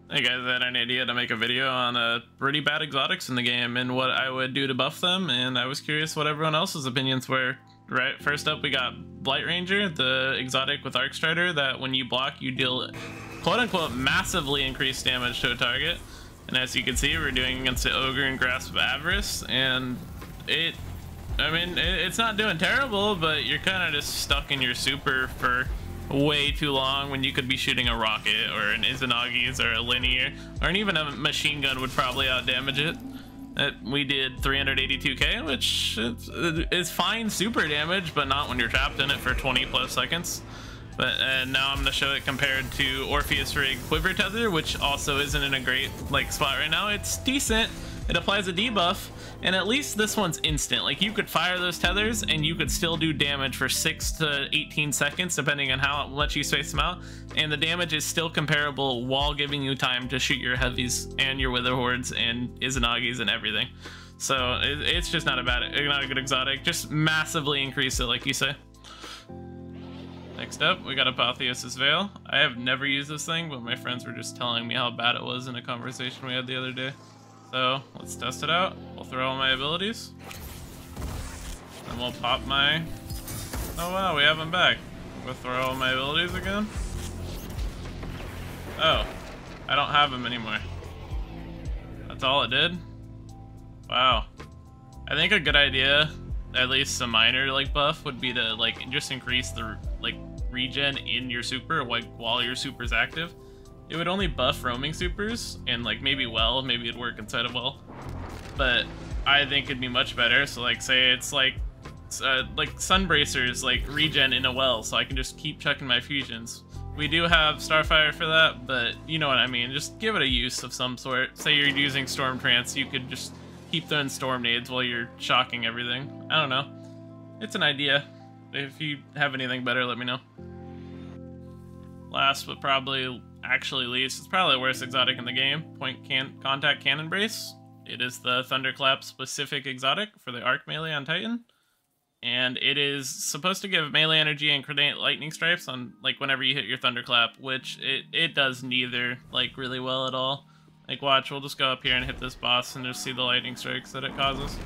Hey guys, I had an idea to make a video on pretty bad exotics in the game and what I would do to buff them, and I was curious what everyone else's opinions were. Right, first up we got Blight Ranger, the exotic with Arc Strider that when you block you deal quote-unquote massively increased damage to a target. And as you can see, we're doing against the Ogre and Grasp of Avarice, and it's not doing terrible, but you're kind of just stuck in your super for way too long when you could be shooting a rocket or an Izanagi's or a linear, or even a machine gun would probably out damage it. We did 382k, which is fine super damage, but not when you're trapped in it for 20 plus seconds. But now I'm going to show it compared to Orpheus Rig Quiver Tether, which also isn't in a great spot right now. It's decent. It applies a debuff, and at least this one's instant. Like, you could fire those tethers and you could still do damage for 6 to 18 seconds depending on how much you space them out, and the damage is still comparable while giving you time to shoot your heavies and your Wither Hordes and Izanagi's and everything. So it's just not a good exotic. Just massively increase it, like you say. Next up, we got Apotheosis Veil. I have never used this thing, but my friends were just telling me how bad it was in a conversation we had the other day. So let's test it out. We'll throw all my abilities. Then we'll pop my... Oh wow, we have them back. We'll throw all my abilities again. Oh, I don't have them anymore. That's all it did? Wow. I think a good idea, at least a minor buff, would be to just increase the regen in your super while your super's active. It would only buff roaming supers and maybe it'd work inside of well, but I think it'd be much better. So say it's Sunbracers regen in a well, so I can just keep chucking my fusions. We do have Starfire for that, but you know what I mean. Just give it a use of some sort. Say you're using Storm Trance, you could just keep throwing Storm Nades while you're shocking everything. I don't know. It's an idea. If you have anything better, let me know. Last but probably actually least, it's probably the worst exotic in the game, Contact Cannon Brace. It is the Thunderclap specific exotic for the Arc melee on Titan, and it is supposed to give melee energy and grenade lightning stripes on whenever you hit your Thunderclap, which it does neither really well at all. Watch, we'll just go up here and hit this boss and just see the lightning strikes that it causes.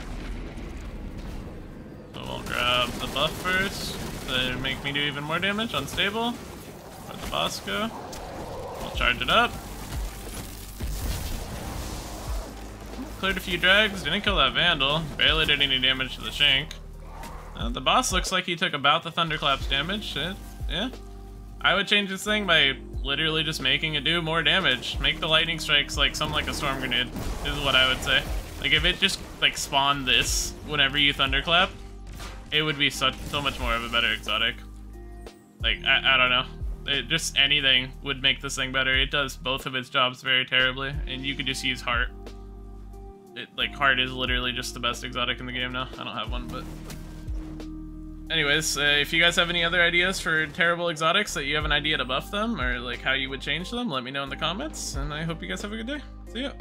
So we'll grab the buff first to make me do even more damage. Unstable. Where'd the boss go? We'll charge it up. Cleared a few drags, didn't kill that Vandal. Barely did any damage to the Shank. The boss looks like he took about the Thunderclap's damage. Yeah. I would change this thing by literally just making it do more damage. Make the lightning strikes something like a storm grenade, is what I would say. If it just spawned this whenever you Thunderclap, it would be so much more of a better exotic. I don't know. Just anything would make this thing better. It does both of its jobs very terribly, and you could just use Heart. Heart is literally just the best exotic in the game now. I don't have one, but... Anyways, if you guys have any other ideas for terrible exotics that you have an idea to buff them, or how you would change them, let me know in the comments, and I hope you guys have a good day. See ya!